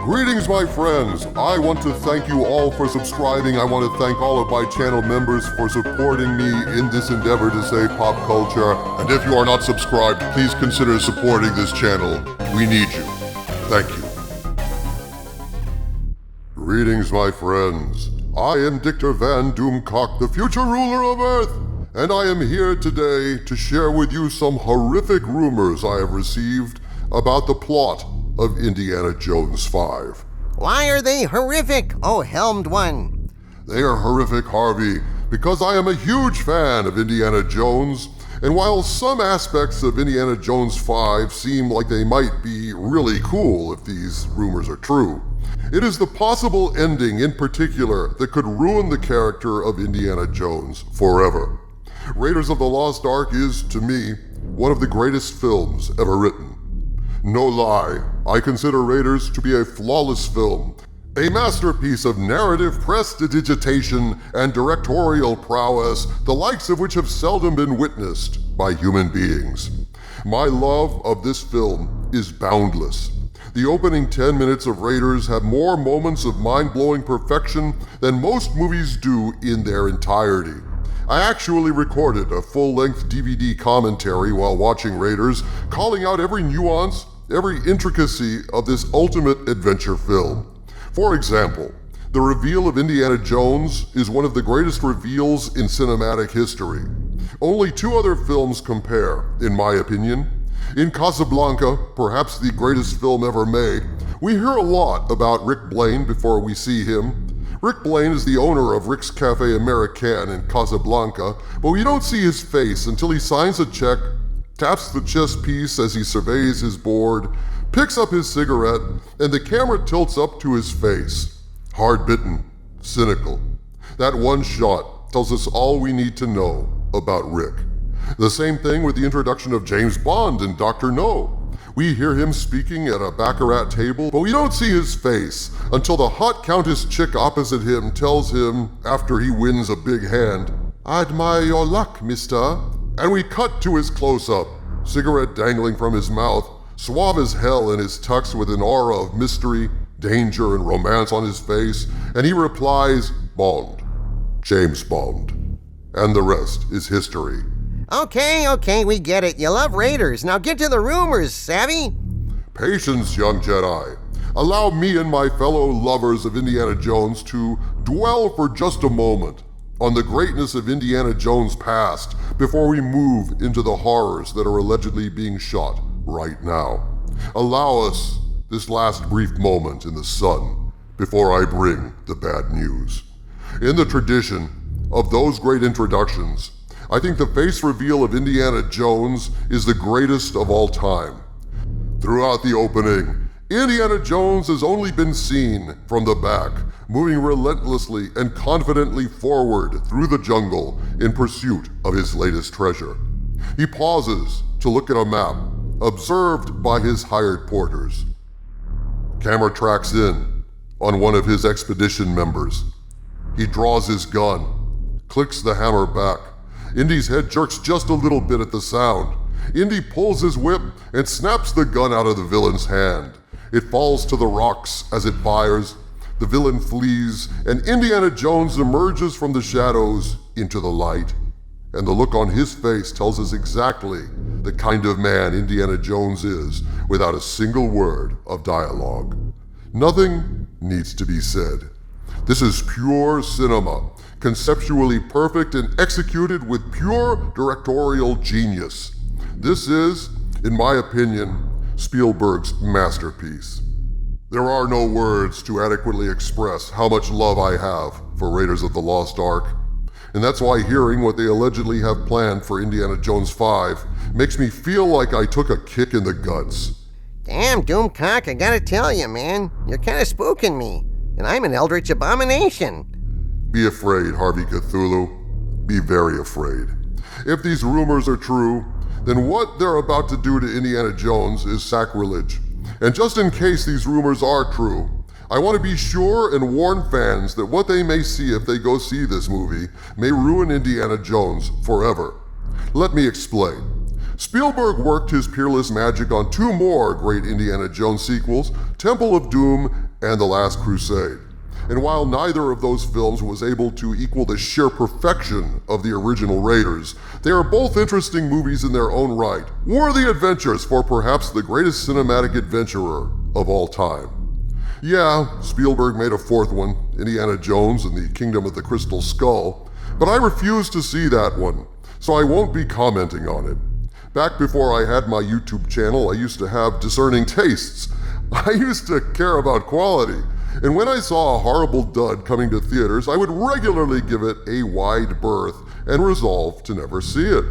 Greetings, my friends. I want to thank you all for subscribing. I want to thank all of my channel members for supporting me in this endeavor to save pop culture. And if you are not subscribed, please consider supporting this channel. We need you. Thank you. Greetings, my friends. I am Dictor Van Doomcock, the future ruler of Earth, and I am here today to share with you some horrific rumors I have received about the plot of Indiana Jones 5. Why are they horrific, oh helmed one? They are horrific, Harvey, because I am a huge fan of Indiana Jones, and while some aspects of Indiana Jones 5 seem like they might be really cool if these rumors are true, it is the possible ending in particular that could ruin the character of Indiana Jones forever. Raiders of the Lost Ark is, to me, one of the greatest films ever written. No lie, I consider Raiders to be a flawless film, a masterpiece of narrative prestidigitation and directorial prowess, the likes of which have seldom been witnessed by human beings. My love of this film is boundless. The opening 10 minutes of Raiders have more moments of mind-blowing perfection than most movies do in their entirety. I actually recorded a full-length DVD commentary while watching Raiders, calling out every nuance, every intricacy of this ultimate adventure film. For example, the reveal of Indiana Jones is one of the greatest reveals in cinematic history. Only two other films compare, in my opinion. In Casablanca, perhaps the greatest film ever made, we hear a lot about Rick Blaine before we see him. Rick Blaine is the owner of Rick's Cafe Americain in Casablanca, but we don't see his face until he signs a check, taps the chess piece as he surveys his board, picks up his cigarette, and the camera tilts up to his face. Hard-bitten, cynical. That one shot tells us all we need to know about Rick. The same thing with the introduction of James Bond in Dr. No. We hear him speaking at a baccarat table, but we don't see his face until the hot countess chick opposite him tells him, after he wins a big hand, "I admire your luck, mister." And we cut to his close-up, cigarette dangling from his mouth, suave as hell in his tux with an aura of mystery, danger, and romance on his face, and he replies, "Bond. James Bond." And the rest is history. Okay, we get it. You love Raiders. Now get to the rumors, savvy? Patience, young Jedi. Allow me and my fellow lovers of Indiana Jones to dwell for just a moment on the greatness of Indiana Jones' past before we move into the horrors that are allegedly being shot right now. Allow us this last brief moment in the sun before I bring the bad news. In the tradition of those great introductions, I think the face reveal of Indiana Jones is the greatest of all time. Throughout the opening, Indiana Jones has only been seen from the back, moving relentlessly and confidently forward through the jungle in pursuit of his latest treasure. He pauses to look at a map, observed by his hired porters. Camera tracks in on one of his expedition members. He draws his gun, clicks the hammer back. Indy's head jerks just a little bit at the sound. Indy pulls his whip and snaps the gun out of the villain's hand. It falls to the rocks as it fires. The villain flees, and Indiana Jones emerges from the shadows into the light. And the look on his face tells us exactly the kind of man Indiana Jones is, without a single word of dialogue. Nothing needs to be said. This is pure cinema, conceptually perfect and executed with pure directorial genius. This is, in my opinion, Spielberg's masterpiece. There are no words to adequately express how much love I have for Raiders of the Lost Ark, and that's why hearing what they allegedly have planned for Indiana Jones 5 makes me feel like I took a kick in the guts. Damn, Doomcock, I gotta tell you, man, you're kinda spooking me, and I'm an eldritch abomination. Be afraid, Harvey Cthulhu. Be very afraid. If these rumors are true, then what they're about to do to Indiana Jones is sacrilege. And just in case these rumors are true, I want to be sure and warn fans that what they may see if they go see this movie may ruin Indiana Jones forever. Let me explain. Spielberg worked his peerless magic on two more great Indiana Jones sequels, Temple of Doom and The Last Crusade. And while neither of those films was able to equal the sheer perfection of the original Raiders, they are both interesting movies in their own right, worthy adventures for perhaps the greatest cinematic adventurer of all time. Yeah, Spielberg made a fourth one, Indiana Jones and the Kingdom of the Crystal Skull, but I refuse to see that one, so I won't be commenting on it. Back before I had my YouTube channel, I used to have discerning tastes. I used to care about quality. And when I saw a horrible dud coming to theaters, I would regularly give it a wide berth and resolve to never see it.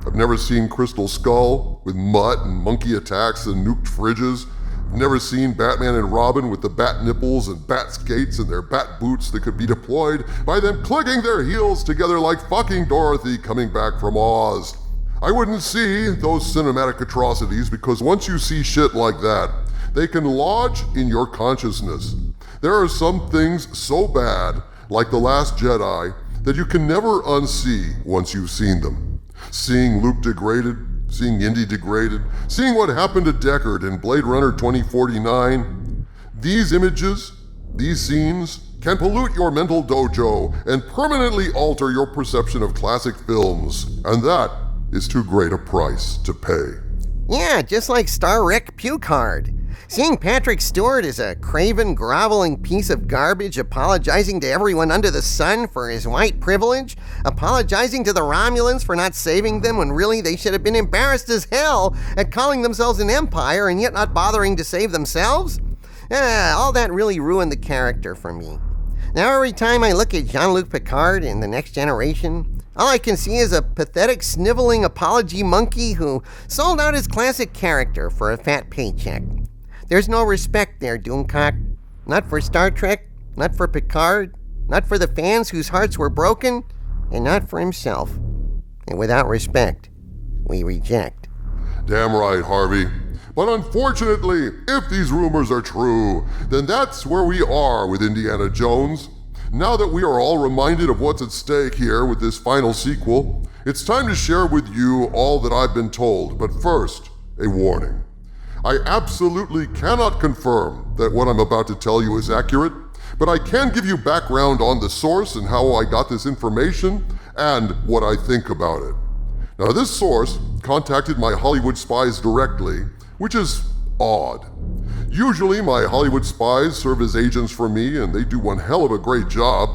I've never seen Crystal Skull with mutt and monkey attacks and nuked fridges. I've never seen Batman and Robin with the bat nipples and bat skates and their bat boots that could be deployed by them clicking their heels together like fucking Dorothy coming back from Oz. I wouldn't see those cinematic atrocities because once you see shit like that, they can lodge in your consciousness. There are some things so bad, like The Last Jedi, that you can never unsee once you've seen them. Seeing Luke degraded, seeing Indy degraded, seeing what happened to Deckard in Blade Runner 2049. These images, these scenes, can pollute your mental dojo and permanently alter your perception of classic films, and that is too great a price to pay. Yeah, just like Star Wreck Pucard. Seeing Patrick Stewart as a craven, groveling piece of garbage apologizing to everyone under the sun for his white privilege, apologizing to the Romulans for not saving them when really they should have been embarrassed as hell at calling themselves an empire and yet not bothering to save themselves, all that really ruined the character for me. Now every time I look at Jean-Luc Picard in The Next Generation, all I can see is a pathetic, sniveling apology monkey who sold out his classic character for a fat paycheck. There's no respect there, Doomcock. Not for Star Trek, not for Picard, not for the fans whose hearts were broken, and not for himself. And without respect, we reject. Damn right, Harvey. But unfortunately, if these rumors are true, then that's where we are with Indiana Jones. Now that we are all reminded of what's at stake here with this final sequel, it's time to share with you all that I've been told. But first, a warning. I absolutely cannot confirm that what I'm about to tell you is accurate, but I can give you background on the source and how I got this information and what I think about it. Now, this source contacted my Hollywood spies directly, which is odd. Usually, my Hollywood spies serve as agents for me, and they do one hell of a great job.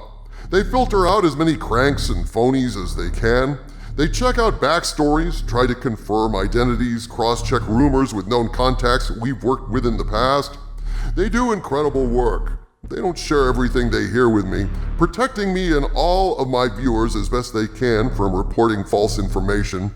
They filter out as many cranks and phonies as they can. They check out backstories, try to confirm identities, cross-check rumors with known contacts we've worked with in the past. They do incredible work. They don't share everything they hear with me, protecting me and all of my viewers as best they can from reporting false information,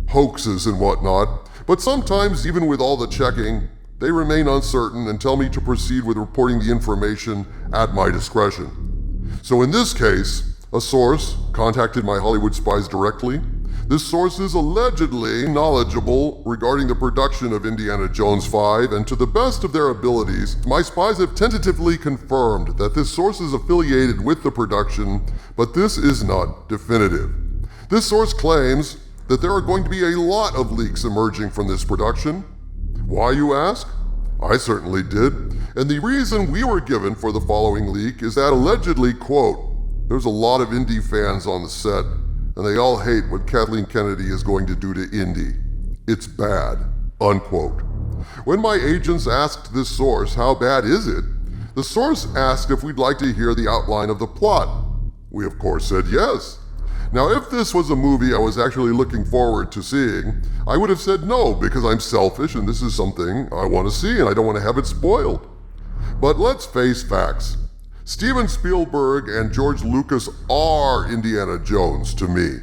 hoaxes and whatnot. But sometimes, even with all the checking, they remain uncertain and tell me to proceed with reporting the information at my discretion. So in this case, a source contacted my Hollywood spies directly. This source is allegedly knowledgeable regarding the production of Indiana Jones 5, and to the best of their abilities, my spies have tentatively confirmed that this source is affiliated with the production, but this is not definitive. This source claims that there are going to be a lot of leaks emerging from this production. Why, you ask? I certainly did, and the reason we were given for the following leak is that allegedly, quote, there's a lot of Indy fans on the set, and they all hate what Kathleen Kennedy is going to do to Indy. It's bad, unquote. When my agents asked this source, how bad is it? The source asked if we'd like to hear the outline of the plot. We of course said yes. Now, if this was a movie I was actually looking forward to seeing, I would have said no because I'm selfish and this is something I want to see and I don't want to have it spoiled. But let's face facts. Steven Spielberg and George Lucas are Indiana Jones to me.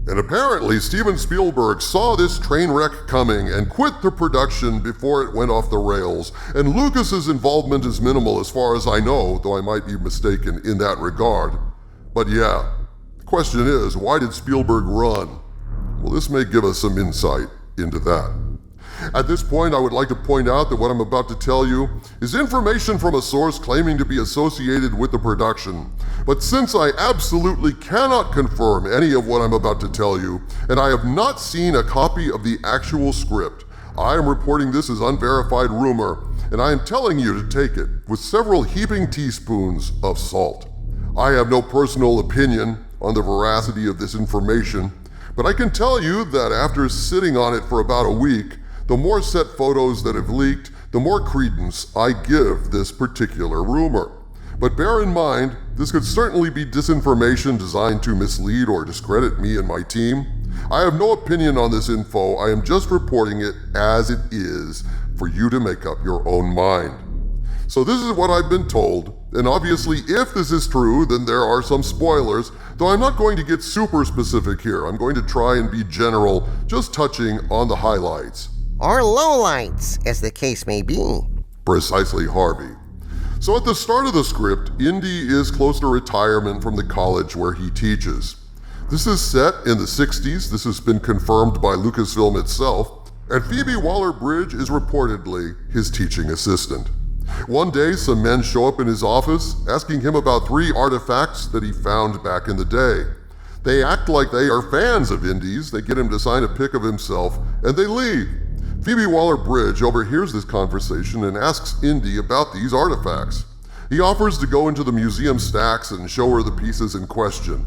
And apparently Steven Spielberg saw this train wreck coming and quit the production before it went off the rails, and Lucas's involvement is minimal as far as I know, though I might be mistaken in that regard. But yeah, the question is, why did Spielberg run? Well, this may give us some insight into that. At this point, I would like to point out that what I'm about to tell you is information from a source claiming to be associated with the production. But since I absolutely cannot confirm any of what I'm about to tell you, and I have not seen a copy of the actual script, I am reporting this as unverified rumor, and I am telling you to take it with several heaping teaspoons of salt. I have no personal opinion on the veracity of this information, but I can tell you that after sitting on it for about a week, the more set photos that have leaked, the more credence I give this particular rumor. But bear in mind, this could certainly be disinformation designed to mislead or discredit me and my team. I have no opinion on this info. I am just reporting it as it is for you to make up your own mind. So this is what I've been told, and obviously if this is true, then there are some spoilers, though I'm not going to get super specific here. I'm going to try and be general, just touching on the highlights. Or lowlights, as the case may be. Precisely, Harvey. So at the start of the script, Indy is close to retirement from the college where he teaches. This is set in the 60s. This has been confirmed by Lucasfilm itself, and Phoebe Waller-Bridge is reportedly his teaching assistant. One day, some men show up in his office asking him about 3 artifacts that he found back in the day. They act like they are fans of Indy's, they get him to sign a pic of himself, and they leave. Phoebe Waller-Bridge overhears this conversation and asks Indy about these artifacts. He offers to go into the museum stacks and show her the pieces in question.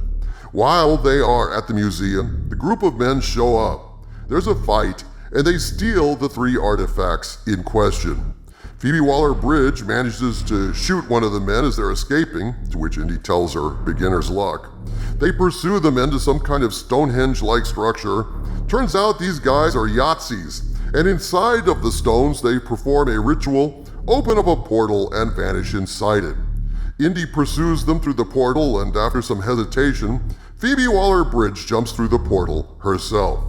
While they are at the museum, the group of men show up. There's a fight, and they steal the 3 artifacts in question. Phoebe Waller-Bridge manages to shoot one of the men as they're escaping, to which Indy tells her beginner's luck. They pursue the men to some kind of Stonehenge-like structure. Turns out these guys are Yahtzees, and inside of the stones they perform a ritual, open up a portal, and vanish inside it. Indy pursues them through the portal, and after some hesitation, Phoebe Waller-Bridge jumps through the portal herself.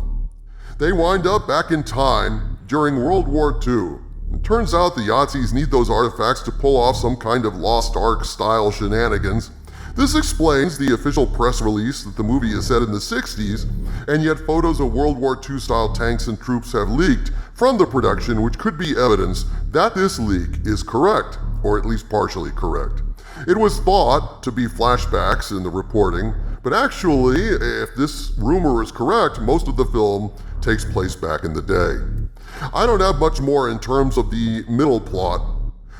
They wind up back in time during World War II. It turns out the Yahtzees need those artifacts to pull off some kind of Lost Ark-style shenanigans. This explains the official press release that the movie is set in the 60s, and yet photos of World War II-style tanks and troops have leaked from the production, which could be evidence that this leak is correct, or at least partially correct. It was thought to be flashbacks in the reporting, but actually, if this rumor is correct, most of the film takes place back in the day. I don't have much more in terms of the middle plot,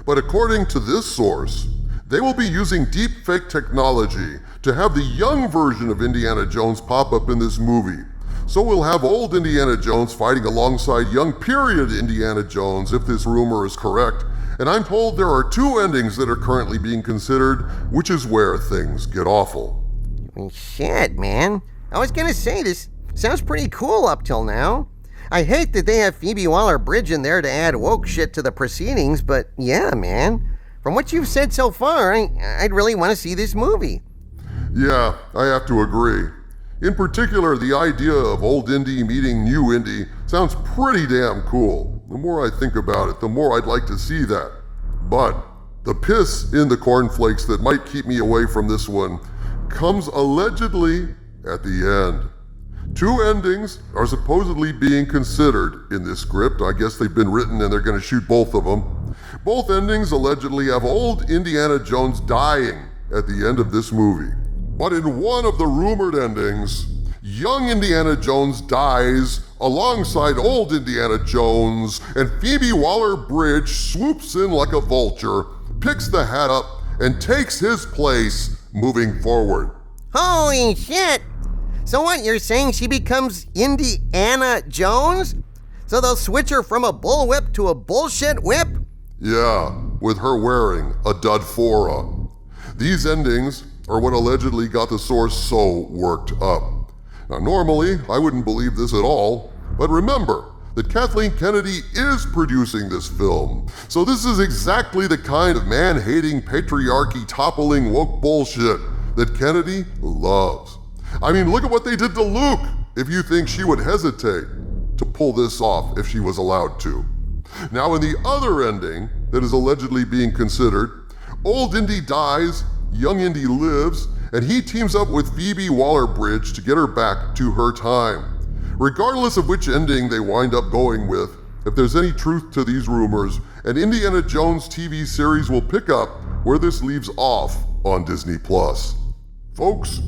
but according to this source, they will be using deepfake technology to have the young version of Indiana Jones pop up in this movie. So we'll have old Indiana Jones fighting alongside young period Indiana Jones if this rumor is correct. And I'm told there are 2 endings that are currently being considered, which is where things get awful. Shit, man. I was gonna say, this sounds pretty cool up till now. I hate that they have Phoebe Waller-Bridge in there to add woke shit to the proceedings, but yeah, man. From what you've said so far, I'd really want to see this movie. Yeah, I have to agree. In particular, the idea of old Indy meeting new Indy sounds pretty damn cool. The more I think about it, the more I'd like to see that. But the piss in the cornflakes that might keep me away from this one comes allegedly at the end. 2 endings are supposedly being considered in this script. I guess they've been written and they're going to shoot both of them. Both endings allegedly have old Indiana Jones dying at the end of this movie. But in one of the rumored endings, young Indiana Jones dies alongside old Indiana Jones, and Phoebe Waller-Bridge swoops in like a vulture, picks the hat up, and takes his place moving forward. Holy shit! So what, you're saying she becomes Indiana Jones? So they'll switch her from a bullwhip to a bullshit whip? Yeah, with her wearing a dud fora. These endings are what allegedly got the source so worked up. Now normally, I wouldn't believe this at all, but remember that Kathleen Kennedy is producing this film. So this is exactly the kind of man-hating, patriarchy-toppling woke bullshit that Kennedy loves. I mean, look at what they did to Luke, if you think she would hesitate to pull this off if she was allowed to. Now in the other ending that is allegedly being considered, old Indy dies, young Indy lives, and he teams up with Phoebe Waller-Bridge to get her back to her time. Regardless of which ending they wind up going with, if there's any truth to these rumors, an Indiana Jones TV series will pick up where this leaves off on Disney+. Folks,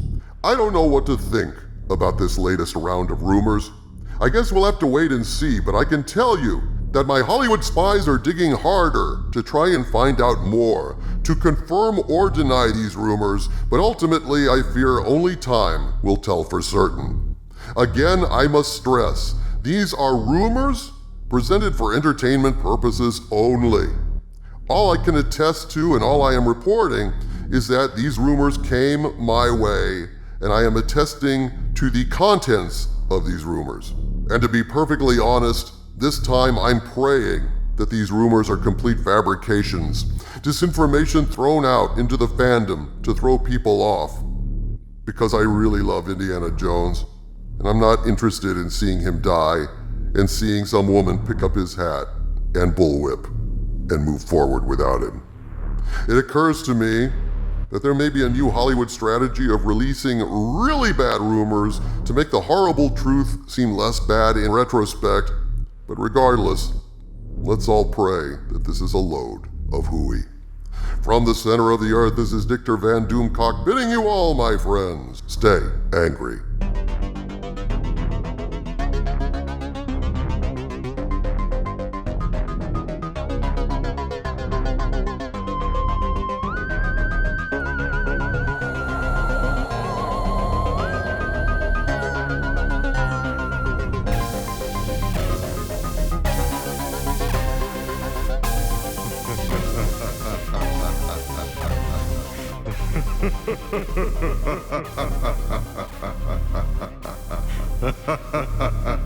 I don't know what to think about this latest round of rumors. I guess we'll have to wait and see, but I can tell you that my Hollywood spies are digging harder to try and find out more, to confirm or deny these rumors, but ultimately I fear only time will tell for certain. Again, I must stress, these are rumors presented for entertainment purposes only. All I can attest to and all I am reporting is that these rumors came my way, and I am attesting to the contents of these rumors. And to be perfectly honest, this time I'm praying that these rumors are complete fabrications, disinformation thrown out into the fandom to throw people off. Because I really love Indiana Jones, and I'm not interested in seeing him die and seeing some woman pick up his hat and bullwhip and move forward without him. It occurs to me that there may be a new Hollywood strategy of releasing really bad rumors to make the horrible truth seem less bad in retrospect. But regardless, let's all pray that this is a load of hooey. From the center of the earth, this is Dictor Van Doomcock bidding you all, my friends, stay angry. Ha ha ha ha ha ha ha ha ha ha.